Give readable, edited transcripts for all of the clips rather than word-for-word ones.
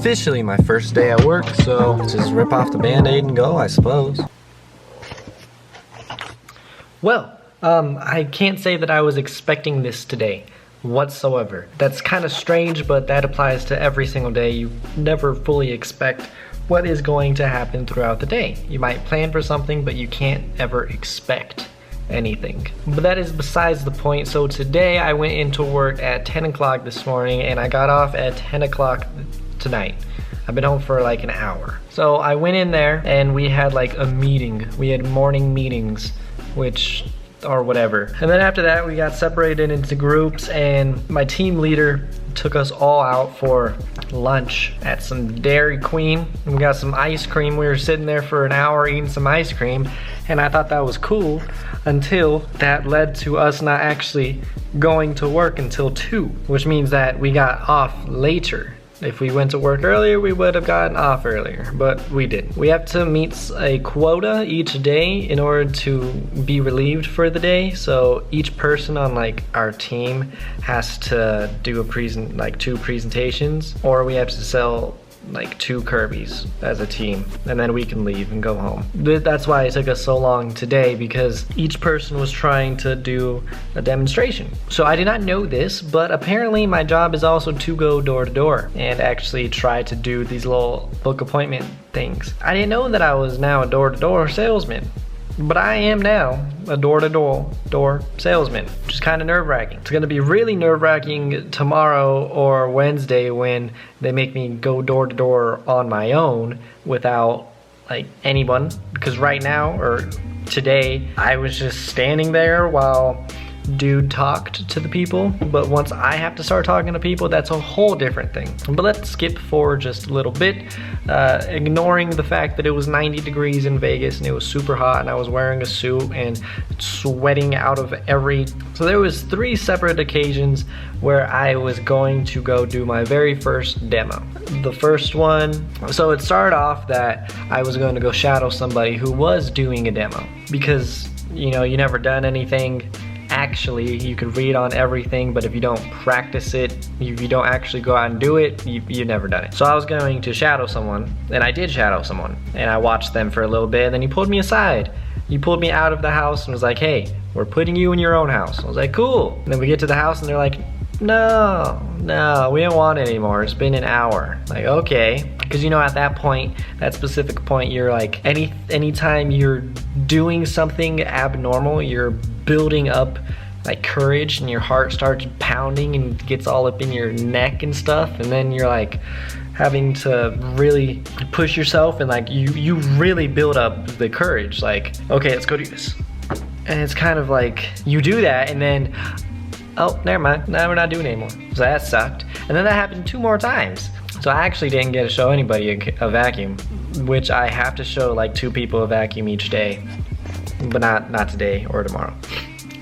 officially my first day at work, so let's just rip off the band-aid and go, I suppose. Well, I can't say that I was expecting this today whatsoever. That's kind of strange, but that applies to every single day. You never fully expect what is going to happen throughout the day. You might plan for something, but you can't ever expect anything. But that is besides the point. So today I went into work at 10 o'clock this morning and I got off at 10 o'clock tonight. I've been home for like an hour. So I went in there and we had like a meeting. We had morning meetings, or whatever. And then after that we got separated into groups and my team leader took us all out for lunch at some Dairy Queen. And we got some ice cream. We were sitting there for an hour eating some ice cream and I thought that was cool until that led to us not actually going to work until 2, which means that we got off later. If we went to work earlier, we would have gotten off earlier, but we didn't. We have to meet a quota each day in order to be relieved for the day. So each person on like our team has to do two presentations, or we have to sell like 2 Kirby's as a team, and then we can leave and go home. That's why it took us so long today, because each person was trying to do a demonstration. So I did not know this, but apparently my job is also to go door to door and actually try to do these little book appointment things. I didn't know that I was now a door to door salesman, but I am now a door-to-door salesman, which is kind of nerve-wracking. It's gonna be really nerve-wracking tomorrow or Wednesday when they make me go door-to-door on my own without like anyone, because right now, or today, I was just standing there while dude talked to the people, but once I have to start talking to people, that's a whole different thing. But let's skip forward just a little bit, ignoring the fact that it was 90 degrees in Vegas and it was super hot and I was wearing a suit and sweating out of so there was 3 separate occasions where I was going to go do my very first demo. The first one, so it started off that I was going to go shadow somebody who was doing a demo, because you know, you never done anything. Actually, you could read on everything, but if you don't practice it, if you don't actually go out and do it, you've never done it. So I was going to shadow someone, and I did shadow someone, and I watched them for a little bit, and then he pulled me aside. He pulled me out of the house and was like, hey, we're putting you in your own house. I was like, cool. And then we get to the house and they're like, no, we don't want it anymore. It's been an hour. Like, okay. Because you know, at that point, that specific point, you're like, anytime you're doing something abnormal, you're building up like courage and your heart starts pounding and gets all up in your neck and stuff, and then you're like having to really push yourself, and like you really build up the courage, like, okay, let's go do this. And it's kind of like you do that and then, oh, never mind, now we're not doing it anymore. So that sucked. And then that happened 2 more times. So I actually didn't get to show anybody a vacuum, which I have to show like 2 people a vacuum each day, but not today or tomorrow.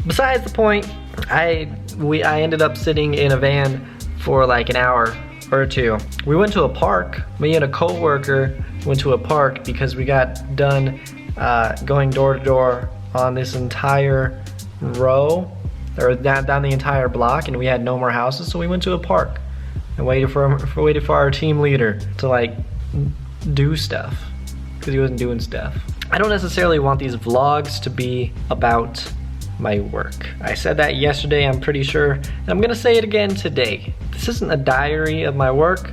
Besides the point, I ended up sitting in a van for like an hour or 2. We went to a park. Me and a co-worker went to a park because we got done going door to door on this entire row, or down the entire block, and we had no more houses, so we went to a park and waited for our team leader to like do stuff, because he wasn't doing stuff. I don't necessarily want these vlogs to be about my work. I said that yesterday, I'm pretty sure, and I'm gonna say it again today. This isn't a diary of my work,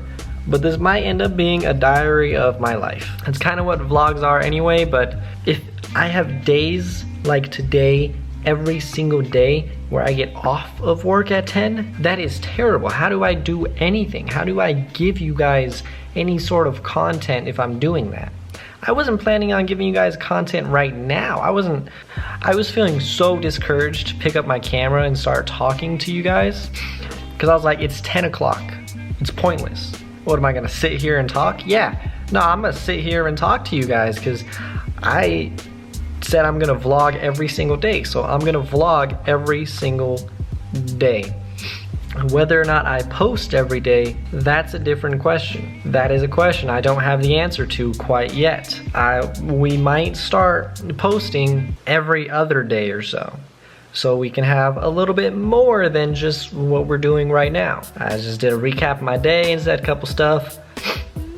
but this might end up being a diary of my life. It's kind of what vlogs are anyway, but if I have days like today, every single day, where I get off of work at 10, that is terrible. How do I do anything? How do I give you guys any sort of content if I'm doing that? I wasn't planning on giving you guys content right now. I was feeling so discouraged to pick up my camera and start talking to you guys, because I was like, it's 10 o'clock. It's pointless. What, am I gonna sit here and talk? Yeah, no, I'm gonna sit here and talk to you guys because I said I'm gonna vlog every single day. So I'm gonna vlog every single day. Whether or not I post every day, that's a different question. That is a question I don't have the answer to quite yet. We might start posting every other day or so we can have a little bit more than just what we're doing right now. I just did a recap of my day and said a couple stuff.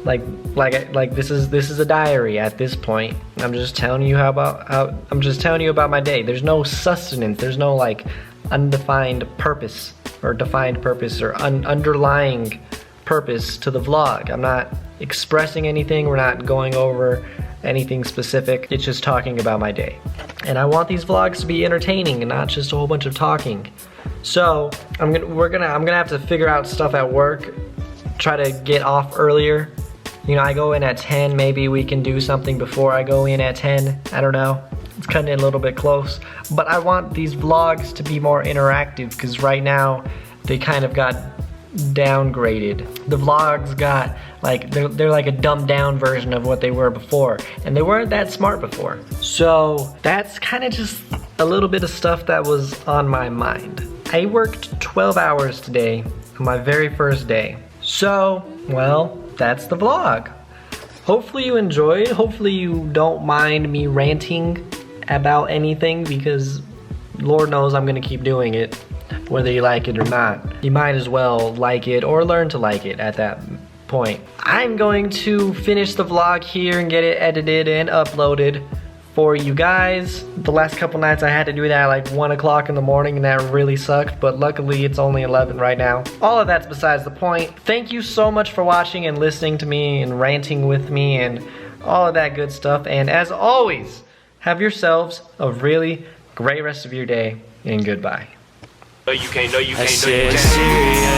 Like this is a diary at this point. I'm just telling you I'm just telling you about my day. There's no sustenance. There's no like undefined purpose or defined purpose or underlying purpose to the vlog. I'm not expressing anything. We're not going over anything specific. It's just talking about my day. And I want these vlogs to be entertaining and not just a whole bunch of talking. So I'm gonna have to figure out stuff at work. Try to get off earlier. You know, I go in at 10. Maybe we can do something before I go in at 10. I don't know. It's cutting it a little bit close. But I want these vlogs to be more interactive because right now they kind of got downgraded. The vlogs got like they're like a dumbed down version of what they were before, and they weren't that smart before. So that's kind of just a little bit of stuff that was on my mind. I worked 12 hours today on my very first day. So, well, that's the vlog. Hopefully you enjoyed. Hopefully you don't mind me ranting about anything because Lord knows I'm gonna keep doing it whether you like it or not. You might as well like it or learn to like it at that point. I'm going to finish the vlog here and get it edited and uploaded for you guys. The last couple nights I had to do that at like 1 o'clock in the morning and that really sucked, but luckily it's only 11 right now. All of that's besides the point. Thank you so much for watching and listening to me and ranting with me and all of that good stuff. And as always, have yourselves a really great rest of your day and goodbye. No, you can't, no, you can't, no, you can't.